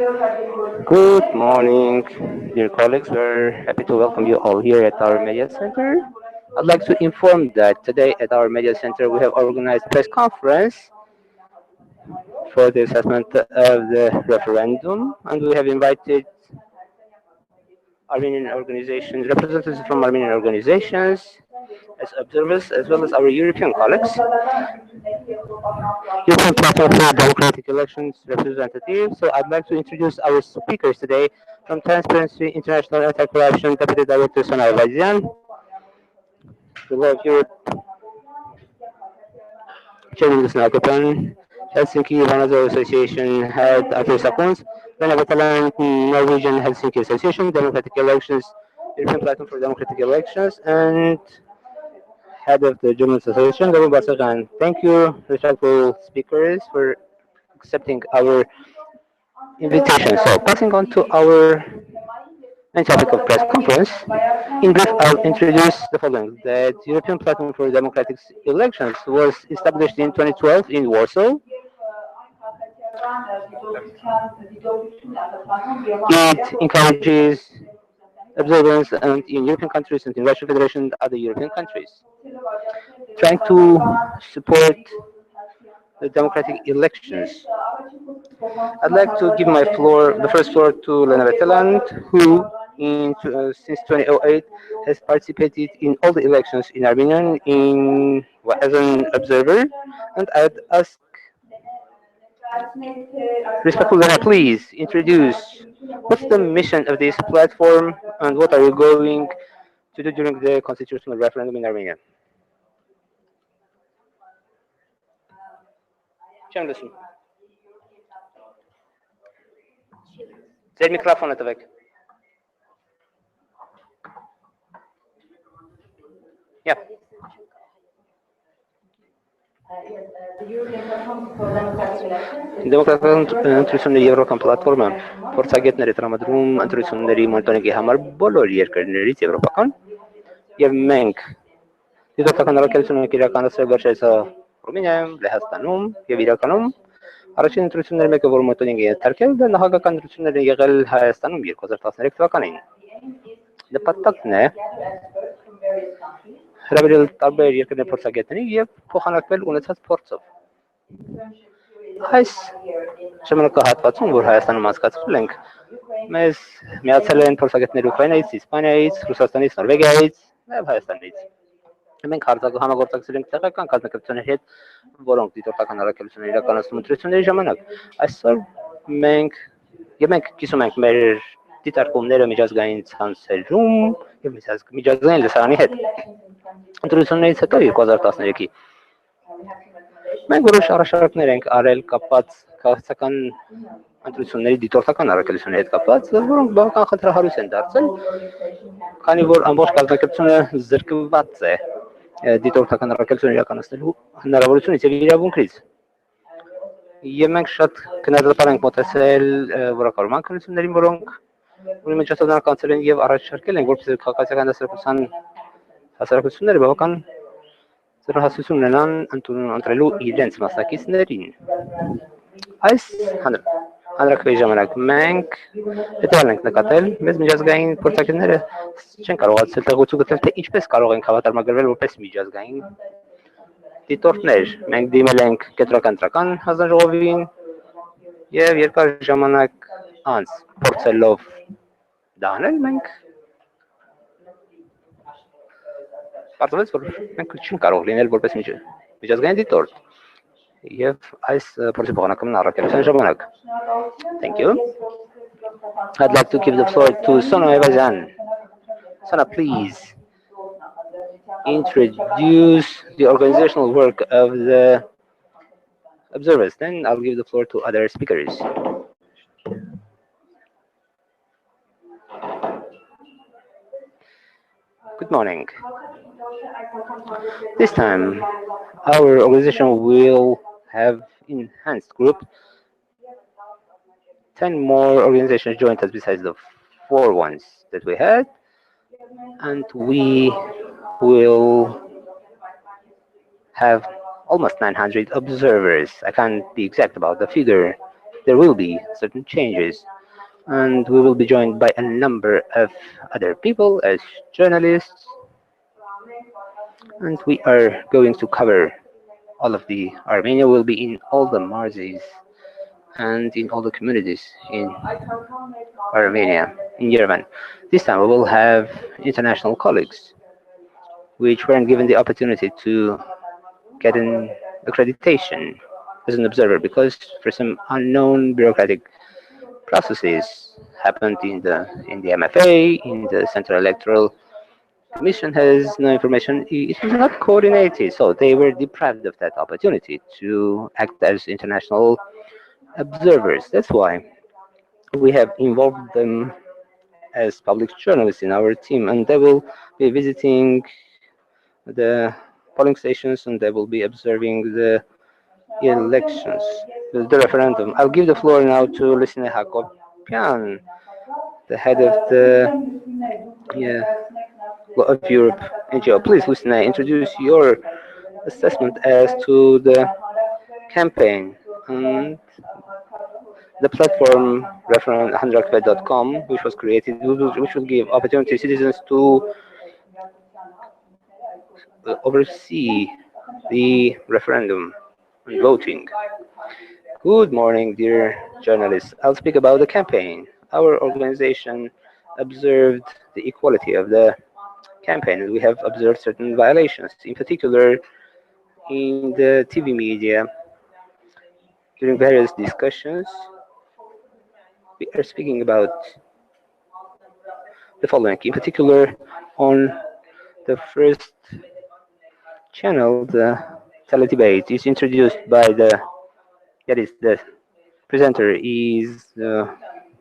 Good morning, dear colleagues. We're happy to welcome you all here at our media center. I'd like to inform that today at our media center we have organized a press conference for the assessment of the referendum, and we have invited Armenian organizations, representatives from Armenian organizations, as observers, as well as our European colleagues. European Platform for Democratic Elections representative. So I'd like to introduce our speakers today from Transparency International Anti-Corruption Deputy Director Sonar Vazian, the Law of Europe Chairman Gusna Akapan, Helsinki Vanazzo Association Head Arthur Sakons, Venezuelan Norwegian Helsinki Association, Democratic Elections, European Platform for Democratic Elections, and Head of the Journalists Association, Gabu Basagan. Thank you, respectful speakers, for accepting our invitation. So, passing on to our main topic of press conference, in brief, I'll introduce the following. The European Platform for Democratic Elections was established in 2012 in Warsaw. It encourages observance and in European countries and in Russian Federation and other European countries, trying to support the democratic elections. I'd like to give my floor, the first floor to Lena Veteland, who since 2008 has participated in all the elections in Armenia as an observer. And I'd ask respectfully, Lena, please introduce what's the mission of this platform and what are you going to do during the constitutional referendum in Armenia? Чем listen? Zet microfoon at the back. Yeah. Դեմոկրատական ընտրությունների եվրոպական պլատֆորմը փորձագետներ է տրամադրում ընտրությունների մոնիտորինգի համար բոլոր երկրներից եվրոպական եւ մենք դիտորդական առաքելություն ենք իրականացրել վերջերս Ռումինիայում, Լեհաստանում եւ իրականում առաջին ընտրությունների մեկը որ մոնիտորինգ է ենթարկել դա նախագահական ընտրություններ են եղել Հայաստանում 2013 թվականին նպատակն է հրավիրել տարբեր երկրների փորձագետների եւ փոխանակվել ունեցած փորձով այս ժամանակահատվածում որ Հայաստանում անցկացրել ենք մեզ միացել են փորձագետներ Ուկրաինայից, Իսպանիայից, Ռուսաստանից, Նորվեգիայից եւ Հայաստանից մենք համագործակցել ենք տեղական կազմակերպությունների հետ, որոնք դիտորդական առաքելություններ իրականացնում ընտրությունների ժամանակ։ Այսօր մենք կիսում ենք մեր դիտարկումները միջազգային ցանցերում եւ միջազգային լսարանի հետ։ Ընտրություններից հետո 2013-ի մենք որոշ առաջարկներ ենք արել կապված քաղաքական ընտրությունների դիտորդական առաքելությունների հետ կապված, որոնք բավական խնդրահարույց են դարձել, քանի որ ամբողջ կազմակերպությունը զրկված է դիտորդական առաքելություն իրականացնելու հնարավորությունից եւ իրավունքից։ Եվ մենք շատ քննադատաբար ենք մոտեցել որակավորման քննություններին, որոնք ուրեմն միջոցառումներ կանցել են եւ առաջարկել են, որպեսզի քաղաքացիական հասարակությունները բավական ծրահասություն ունենան ընտրելու իրենց մասնակիցներին։ Այս հանրաքվեի ժամանակ մենք հետևել ենք նկատել, մեզ միջազգային փորձագետները չեն կարողացել տեղեկություն գտնել, թե ինչպես կարող ենք հավատարմագրվել որպես միջազգային դիտորդներ։ Մենք դիմել ենք կենտրոնական ընտրական հանձնաժողովին եւ երկար ժամանակ անց փորձելով դա անել, մենք պարզվեց, որ մենք չենք կարող լինել որպես միջազգային դիտորդ։ Եվ այս փորձի փոխանակումն առաքելության ժամանակ։ Thank you. I'd like to give the floor to Sona Evazan. Sona, please introduce the organizational work of the observers. Then I'll give the floor to other speakers. Good morning. This time, our organization will have enhanced group. 10 more organizations joined us besides the 4 ones that we had, and we will have almost 900 observers. I can't be exact about the figure, there will be certain changes, and we will be joined by a number of other people as journalists, and we are going to cover all of the Armenia will be in all the marches and in all the communities in Armenia, in Yerevan. This time we will have international colleagues which weren't given the opportunity to get an accreditation as an observer because for some unknown bureaucratic processes happened in the MFA, in the Central Electoral Commission has no information. It was not coordinated, so they were deprived of that opportunity to act as international observers. That's why we have involved them as public journalists in our team, and they will be visiting the polling stations and they will be observing the elections, the referendum. I'll give the floor now to Lucine Hakopian, the head of the yeah, of Europe NGO. Please, Lucine, introduce your assessment as to the campaign and the platform reference 100 which was created, which will give opportunity to citizens to oversee the referendum and voting. Good morning, dear journalists. I'll speak about the campaign. Our organization observed the equality of the campaign, and we have observed certain violations, in particular in the TV media. During various discussions, we are speaking about the following, in particular on the first channel, the tele-debate is introduced by that is, the presenter is the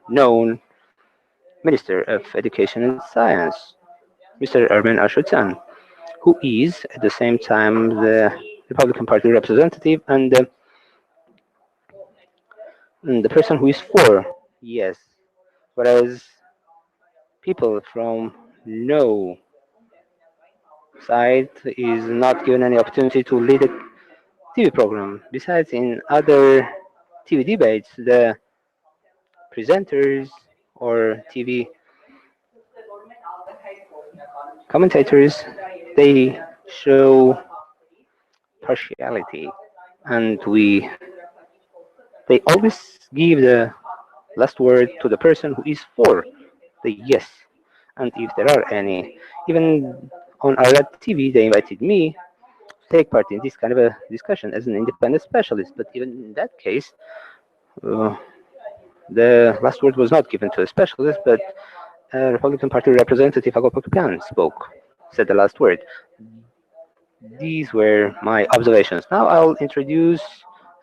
known Minister of Education and Science, Mr. Ermin Ashutan, who is at the same time the Republican Party representative and the person who is for yes, whereas people from no side is not given any opportunity to lead a TV program. Besides, in other TV debates, the presenters or TV commentators they show partiality, and they always give the last word to the person who is for the yes. And if there are any, even on our TV, they invited me to take part in this kind of a discussion as an independent specialist. But even in that case, uh, the last word was not given to a specialist, but Republican Party representative Agopakupian said the last word. These were my observations. Now I'll introduce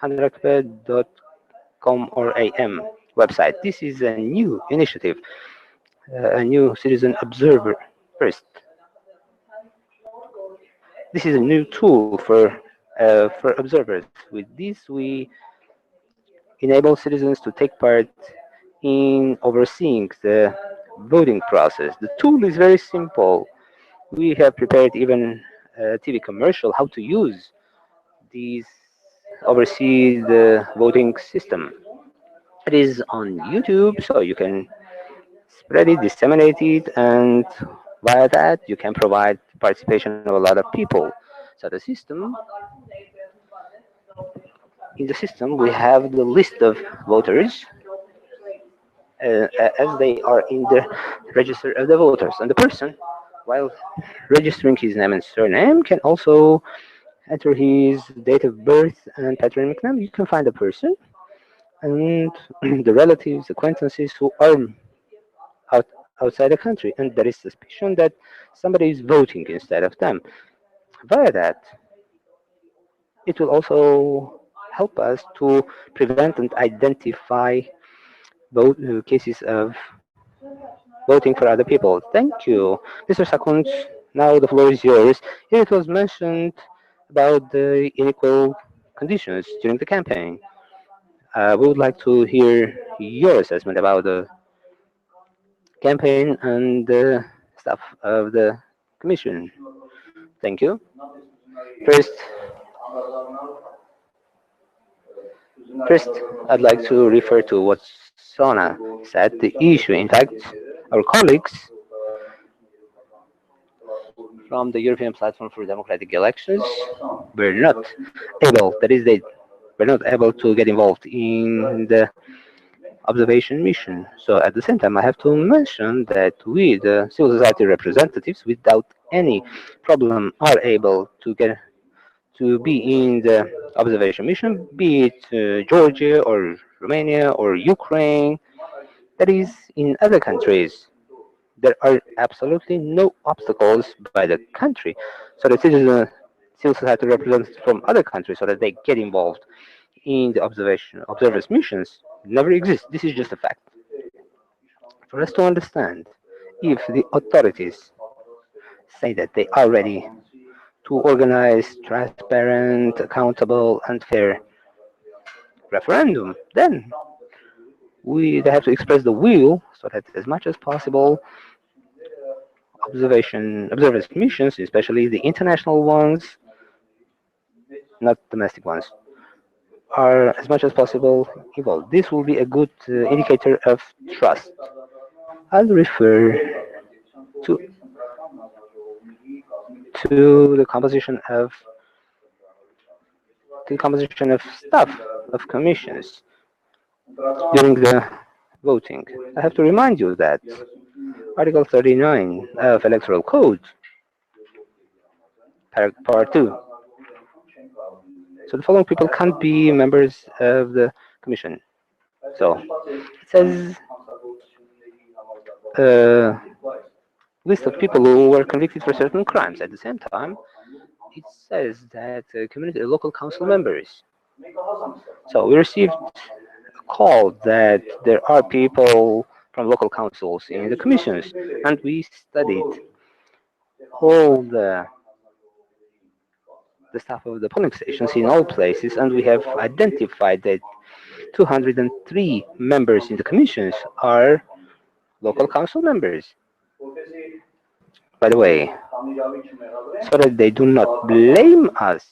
100.com or AM website. This is a new initiative, a new citizen observer first. This is a new tool for observers. With this, we enable citizens to take part in overseeing the voting process. The tool is very simple. We have prepared even a TV commercial how to use these oversee the voting system. It is on YouTube, so you can spread it, disseminate it, and via that you can provide participation of a lot of people. So in the system, we have the list of voters as they are in the register of the voters, and the person, while registering his name and surname, can also enter his date of birth and patronymic name. You can find the person and the relatives, acquaintances who are out, outside the country, and there is suspicion that somebody is voting instead of them. Via that, it will also help us to prevent and identify cases of voting for other people. Thank you, Mr. Sakund. Now the floor is yours. Here it was mentioned about the unequal conditions during the campaign. We would like to hear your assessment about the campaign and the staff of the commission. Thank you. First, First, I'd like to refer to what Sona said. The issue, in fact, our colleagues from the European Platform for Democratic Elections were not able, that is, they were not able to get involved in the observation mission. So at the same time, I have to mention that we, the civil society representatives, without any problem, are able to get to be in the observation mission, be it Georgia or Romania or Ukraine, that is, in other countries. There are absolutely no obstacles by the country. So the civil society representatives from other countries so that they get involved in the observers missions never exist. This is just a fact. For us to understand, if the authorities say that they are ready to organize transparent, accountable, and fair referendum, then they have to express the will so that as much as possible observers missions, especially the international ones, not domestic ones, are as much as possible involved. This will be a good indicator of trust. I'll refer to to the composition of staff of commissions during the voting. I have to remind you that Article 39 of Electoral Code, Part 2. So the following people can't be members of the commission. So it says a list of people who were convicted for certain crimes. At the same time, it says that community local council members. So we received a call that there are people from local councils in the commissions, and we studied all the staff of the polling stations in all places, and we have identified that 203 members in the commissions are local council members. By the way, so that they do not blame us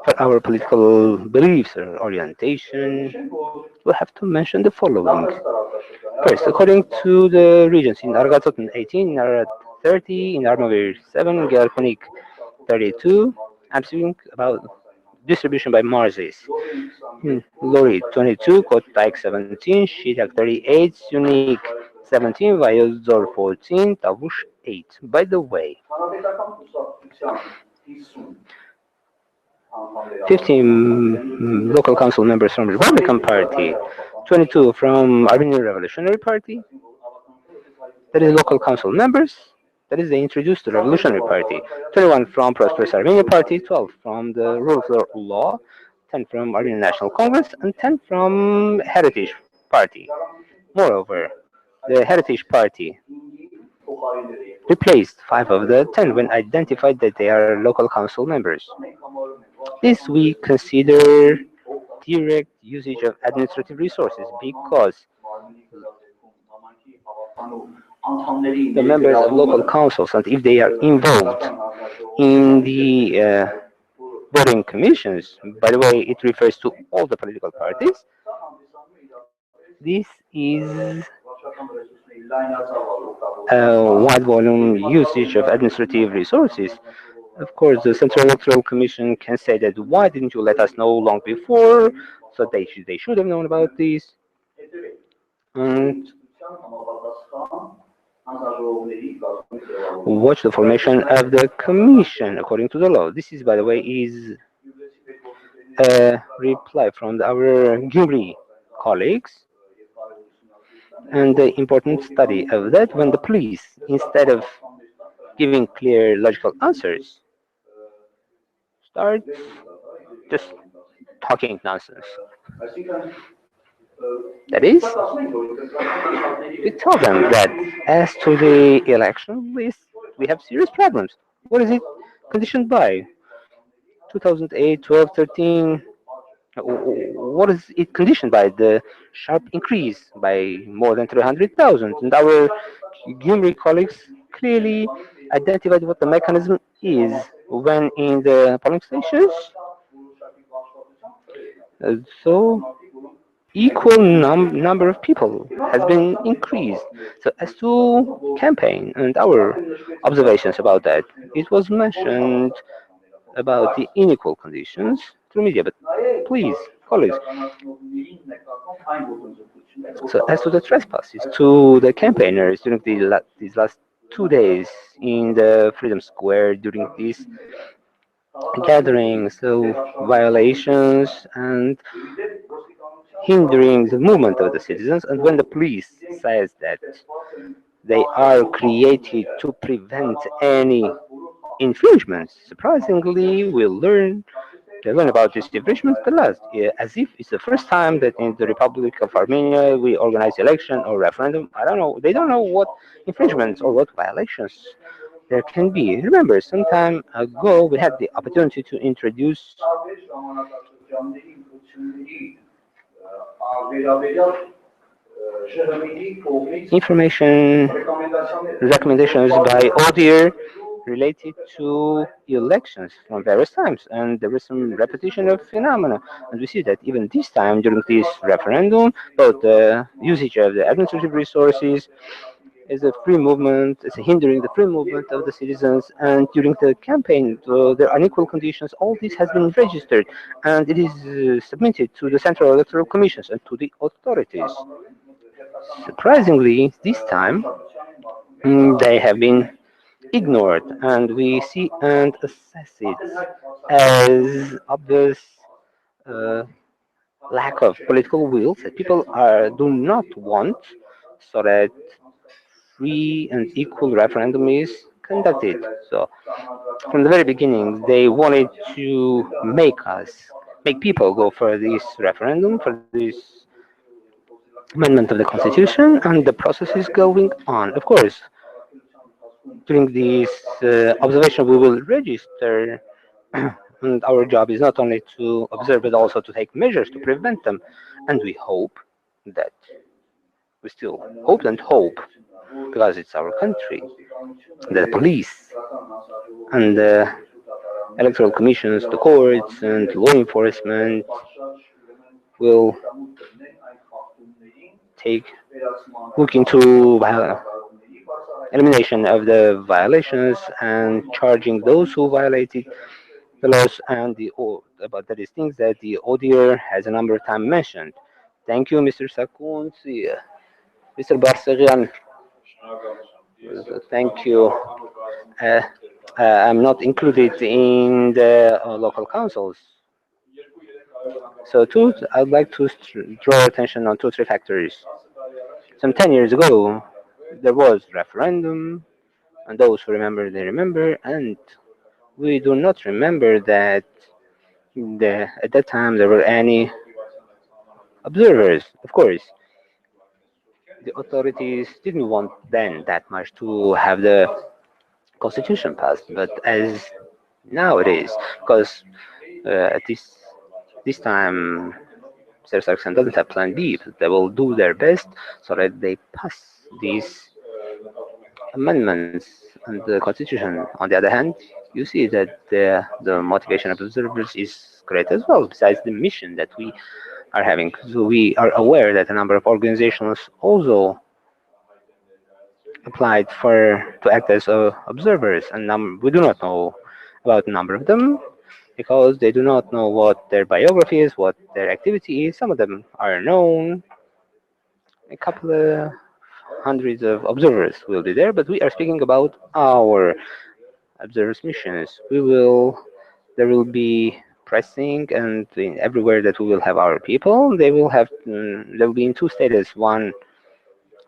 for our political beliefs or orientation, we have to mention the following. First, according to the regions, in Argazotan 18, in Arad 30, in Armavir 7, in Gelkonik 32, I'm speaking about distribution by Marses. In Lori 22, Kotaik 17, Shirak 38, Sunik 17, Vayozor 14, Tavush 8. By the way, 15 local council members from Republican Party, 22 from Armenian Revolutionary Party, that is local council members, that is they introduced the Revolutionary Party, 21 from Prosperous Armenia Party, 12 from the Rule of Law, 10 from Armenian National Congress, and 10 from Heritage Party. Moreover, the Heritage Party replaced 5 of the 10 when identified that they are local council members. This we consider direct usage of administrative resources because the members of local councils, and if they are involved in the voting commissions, by the way, it refers to all the political parties, this is a wide volume usage of administrative resources. Of course, the Central Electoral Commission can say that why didn't you let us know long before? So they should have known about this. And watch the formation of the commission according to the law. This is, by the way, is a reply from our Gyumri colleagues, and the important study of that when the police, instead of giving clear logical answers, start just talking nonsense. That is, we tell them that as to the election list, we have serious problems. What is it conditioned by? 2008, 12, 13. What is it conditioned by? The sharp increase by more than 300,000. And our Gyumri colleagues clearly identified what the mechanism is when in the polling stations So equal number of people has been increased. So as to campaign and our observations about that, it was mentioned about the unequal conditions through media. But please, colleagues, so as to the trespasses to the campaigners during these last 2 days in the Freedom Square during these gatherings, so violations and hindering the movement of the citizens, and when the police says that they are created to prevent any infringements, surprisingly, they learn about these infringements the last, as if it's the first time that in the Republic of Armenia we organize election or referendum. I don't know. They don't know what infringements or what violations there can be. Remember, some time ago we had the opportunity to introduce information recommendations by ODIHR related to elections from various times, and there was some repetition of phenomena. And we see that even this time during this referendum, both the usage of the administrative resources is a free movement, is hindering the free movement of the citizens, and during the campaign, there are unequal conditions. All this has been registered, and it is submitted to the Central Electoral Commissions and to the authorities. Surprisingly, this time they have been ignored, and we see and assess it as obvious uh, lack of political will that people do not want, so that free and equal referendum is conducted. So from the very beginning, they wanted to make people go for this referendum, for this amendment of the constitution, and the process is going on. Of course, during this observation, we will register, and our job is not only to observe but also to take measures to prevent them. And we hope that we still hope and hope, because it's our country, the police and the electoral commissions, the courts, and law enforcement will take look into elimination of the violations and charging those who violated the laws and about the things that the ODIHR has a number of times mentioned. Thank you, Mr. Sakun. Mr. Barsagian, thank you. Uh, I'm not included in the local councils. So, I'd like to draw attention on two, three factors. Some 10 years ago, there was referendum, and those who remember, they remember, and we do not remember that at that time there were any observers. Of course, the authorities didn't want then that much to have the constitution passed, but as now it is, because at this time, Sir Sarkisian doesn't have Plan B. But they will do their best so that they pass these amendments and the constitution. On the other hand, you see that the motivation of observers is great as well. Besides the mission that we are having, so we are aware that a number of organizations also applied to act as observers, and we do not know about a number of them because they do not know what their biography is, what their activity is. Some of them are known. A couple of hundreds of observers will be there, but we are speaking about our observers missions. There will be pressing, and everywhere that we will have our people, they will be in two status. One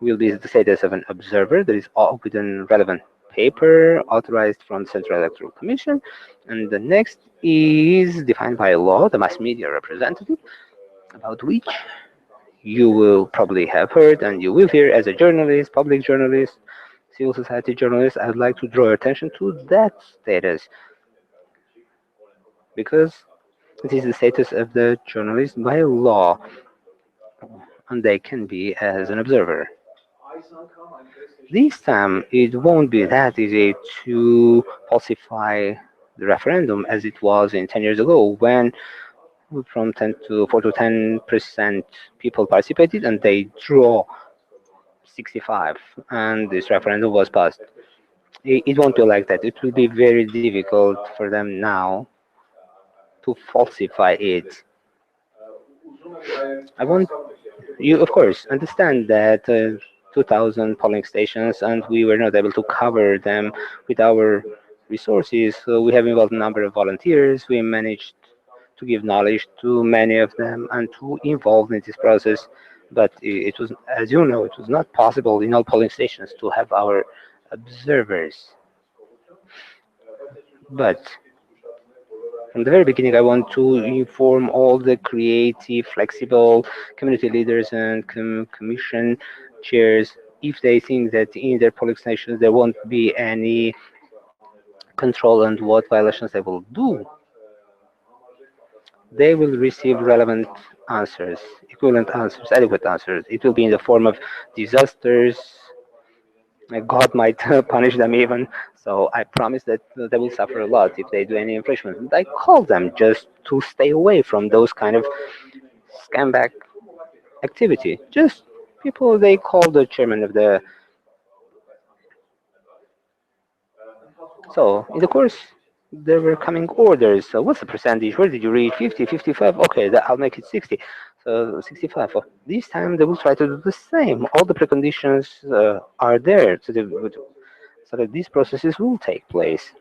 will be the status of an observer that is all within relevant paper authorized from the Central Electoral Commission, and the next is defined by law, the mass media representative, about which you will probably have heard and you will hear as a journalist, public journalist, civil society journalist. I would like to draw your attention to that status because it is the status of the journalist by law, and they can be as an observer. This time, it won't be that easy to falsify the referendum as it was in 10 years ago when from 10 to 4 to 10% people participated, and they draw 65, and this referendum was passed. It won't be like that. It will be very difficult for them now to falsify it. I want you, of course, understand that 2,000 polling stations, and we were not able to cover them with our resources. So we have involved a number of volunteers. We managed to give knowledge to many of them and to involve in this process. But it was, as you know, it was not possible in all polling stations to have our observers. But from the very beginning, I want to inform all the creative, flexible community leaders and commission chairs if they think that in their polling stations there won't be any control on what violations they will do, they will receive relevant answers, equivalent answers, adequate answers. It will be in the form of disasters. God might punish them even. So I promise that they will suffer a lot if they do any infringement. And I call them just to stay away from those kind of scam activity. Just people they call the chairman of the. So in the course there were coming orders. So what's the percentage? Where did you read? 50, 55? Okay, I'll make it 60. So 65. So this time they will try to do the same. All the preconditions are there so that these processes will take place.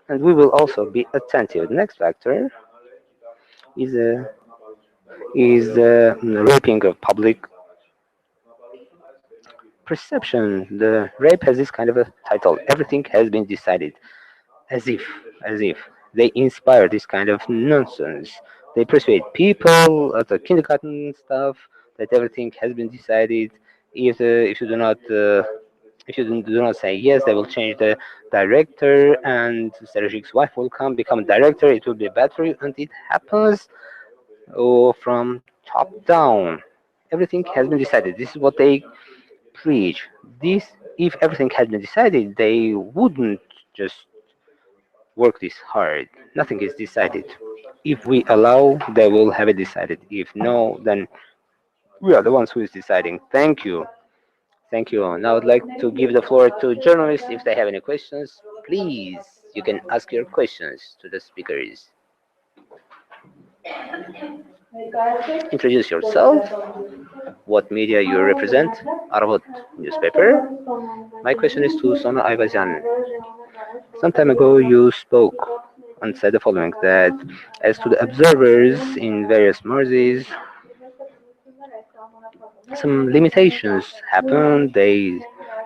And we will also be attentive. The next factor is the raping of public perception. The rape has this kind of a title. Everything has been decided, as if, as if they inspire this kind of nonsense. They persuade people at the kindergarten stuff that everything has been decided. If you do not if you do not say yes, they will change the director, and Sergic's wife will become director. It will be bad for you, and it happens from top down. Everything has been decided. This is what they preach. This, if everything had been decided, they wouldn't just work this hard. Nothing is decided. If we allow, they will have it decided. If no, then we are the ones who is deciding. Thank you. Thank you. Now I'd like to give the floor to journalists if they have any questions. Please, you can ask your questions to the speakers. Introduce yourself, what media you represent, Arvot newspaper. My question is to Sona Aybajan. Some time ago, you spoke and said the following that as to the observers in various marches, some limitations happen, they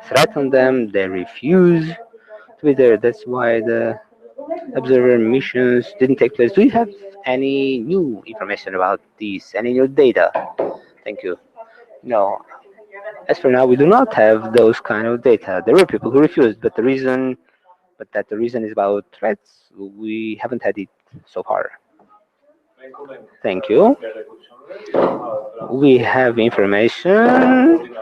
threaten them, they refuse to be there. That's why the observer missions didn't take place. Do you have any new information about this? Any new data? Thank you. No. As for now, we do not have those kind of data. There were people who refused, but that the reason is about threats. We haven't had it so far. Thank you. We have information.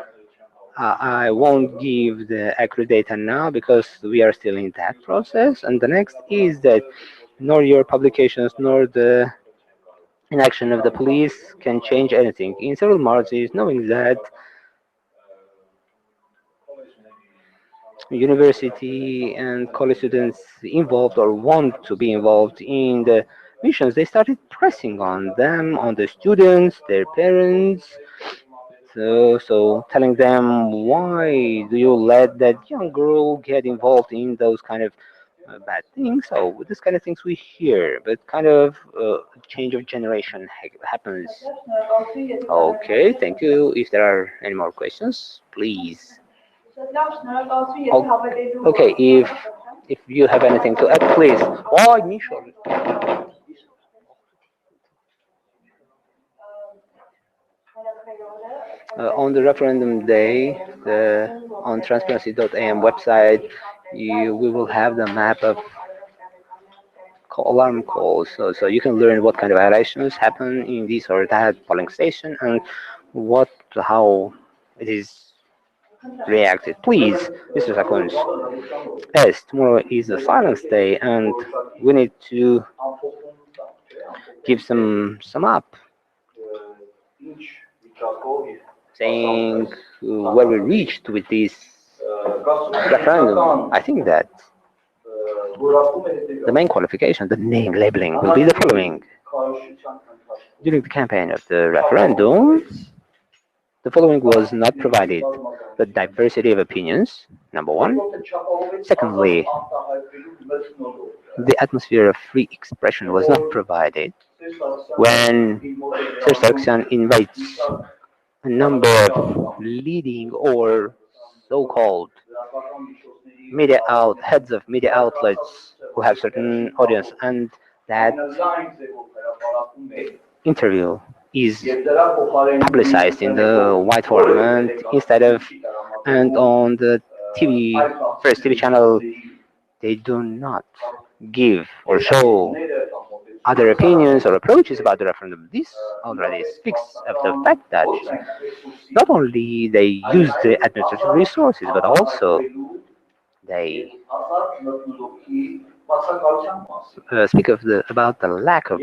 I won't give the accurate data now because we are still in that process. And the next is that nor your publications nor the inaction of the police can change anything. In several marches, knowing that university and college students involved or want to be involved in the missions, they started pressing on them, on the students, their parents. So telling them, why do you let that young girl get involved in those kind of bad things? So this kind of things we hear, but kind of change of generation happens. Okay, thank you. If there are any more questions, please. Okay, if you have anything to add, please. Oh, Misha. On the referendum day, on transparency.am website, we will have the map of alarm calls, so you can learn what kind of violations happen in this or that polling station and how it is reacted. Please, Mr. Sakuns. Yes, tomorrow is a silence day, and we need to give some sum up, saying where we reached with this referendum. I think that the main qualification, the name labeling, will be the following. During the campaign of the referendum, the following was not provided: the diversity of opinions, number one. Secondly, the atmosphere of free expression was not provided. When Sir Sarkisian invites a number of leading or so-called heads of media outlets who have certain audience, and that interview is publicized in the white forum and on the first TV channel, they do not give or show other opinions or approaches about the referendum. This already speaks of the fact that not only they use the administrative resources, but also they speak about the lack of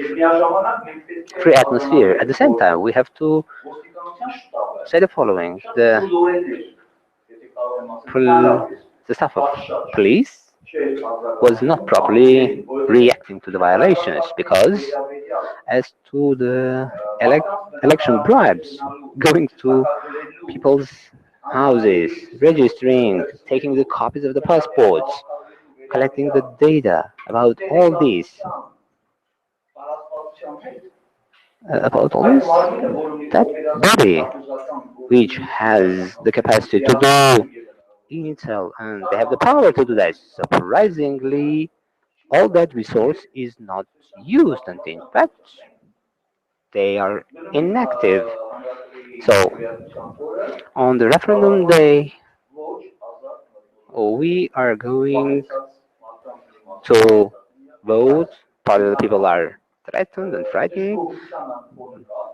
free atmosphere. At the same time, we have to say the following: the staff of police was not properly reacting to the violations, because as to the election bribes, going to people's houses, registering, taking the copies of the passports, collecting the data about all this, that body which has the capacity to do intel and they have the power to do that. Surprisingly, all that resource is not used, and in fact, they are inactive. So, on the referendum day, we are going to vote. Part of the people are threatened and frightened,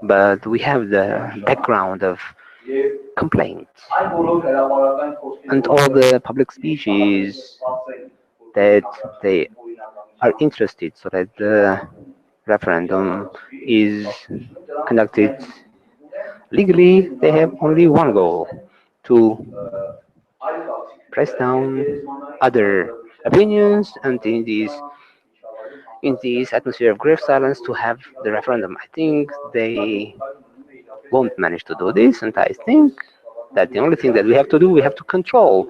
but we have the background of complaints and all the public speeches that they are interested so that the referendum is conducted legally. They have only one goal: to press down other opinions, and in this atmosphere of grave silence, to have the referendum. I think they won't manage to do this, and I think that the only thing that we have to do, we have to control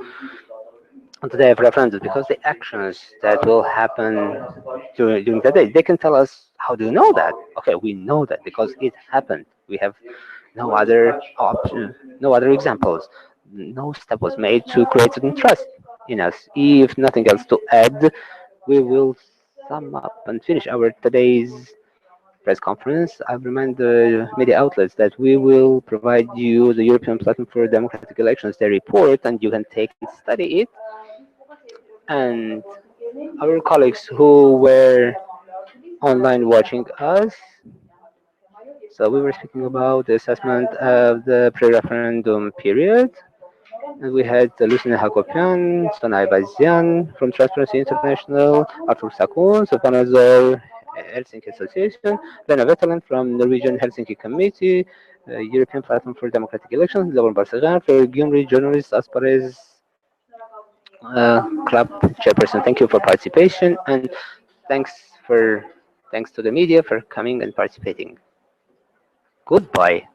on the day of referendum, because the actions that will happen during the day, they can tell us, how do you know that? Okay, we know that because it happened. We have no other option, no other examples. No step was made to create certain trust in us. If nothing else to add, we will sum up and finish our today's press conference. I remind the media outlets that we will provide you the European Platform for Democratic Elections, the report, and you can take and study it. And our colleagues who were online watching us, so we were speaking about the assessment of the pre-referendum period. And we had Lucina Hakopian, Sonai Bazian from Transparency International, Artur Sakun, Sopanazor Helsinki Association, Lena Vetelan from Norwegian Helsinki Committee, European Platform for Democratic Elections, Laurent Barsagan for Gyumri Journalists Aspares Club Chairperson. Thank you for participation, and thanks for thanks to the media for coming and participating. Goodbye.